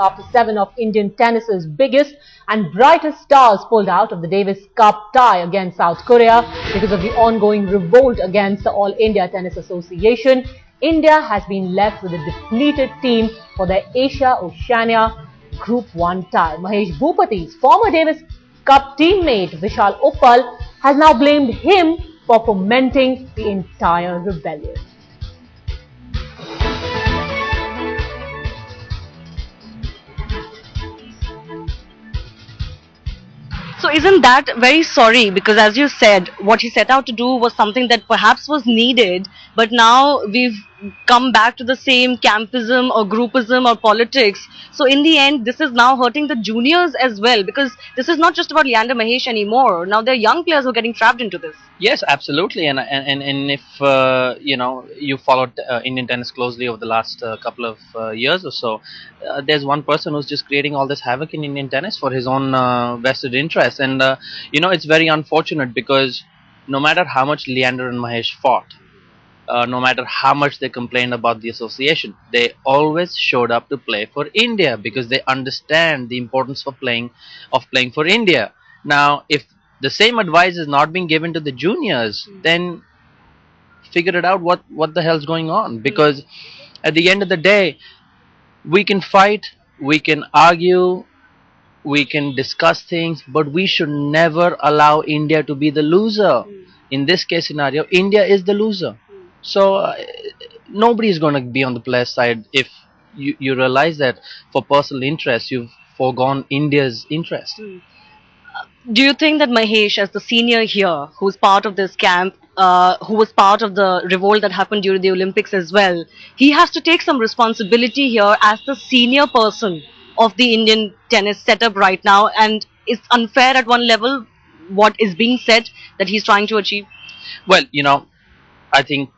After 7 of Indian tennis's biggest and brightest stars pulled out of the Davis Cup tie against South Korea because of the ongoing revolt against the All India Tennis Association, India has been left with a depleted team for their Asia-Oceania Group 1 tie. Mahesh Bhupathi's former Davis Cup teammate Vishal Uppal has now blamed him for fomenting the entire rebellion. So isn't that very sorry? Because as you said, what he set out to do was something that perhaps was needed, but now we've come back to the same campism or groupism or politics. So in the end, this is now hurting the juniors as well, because this is not just about Leander Mahesh anymore. Now there are young players who are getting trapped into this. Yes, absolutely, and if you know, you followed Indian tennis closely over the last couple of years or so, there's one person who's just creating all this havoc in Indian tennis for his own vested interests, and you know, it's very unfortunate because no matter how much Leander and Mahesh fought, no matter how much they complained about the association, they always showed up to play for India because they understand the importance of playing for India. Now, if the same advice is not being given to the juniors, then figure it out what the hell's going on, because at the end of the day, we can fight, we can argue, we can discuss things, but we should never allow India to be the loser. In this case scenario, India is the loser. So nobody is going to be on the player's side if you realize that for personal interest you've foregone India's interest. Do you think that Mahesh, as the senior here, who's part of this camp, who was part of the revolt that happened during the Olympics as well, he has to take some responsibility here as the senior person of the Indian tennis setup right now, and it's unfair at one level what is being said that he's trying to achieve? Well, you know, I think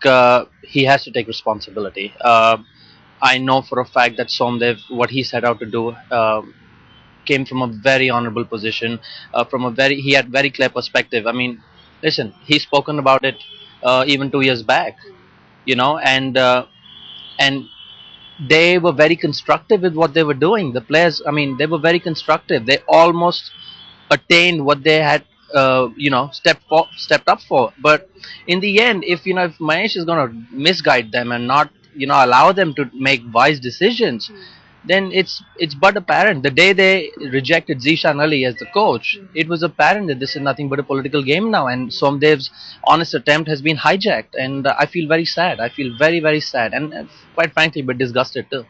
he has to take responsibility. I know for a fact that Somdev, what he set out to do, came from a very honorable position, he had very clear perspective. I mean, listen, he's spoken about it even 2 years back, you know, and they were very constructive with what they were doing. The players, I mean, they were very constructive. They almost attained what they had you know, stepped up for. But in the end, if Mahesh is going to misguide them and not, you know, allow them to make wise decisions, then it's but apparent. The day they rejected Zishan Ali as the coach, it was apparent that this is nothing but a political game now, and Somdev's honest attempt has been hijacked, and I feel very sad. I feel very, very sad, and quite frankly, a bit disgusted too.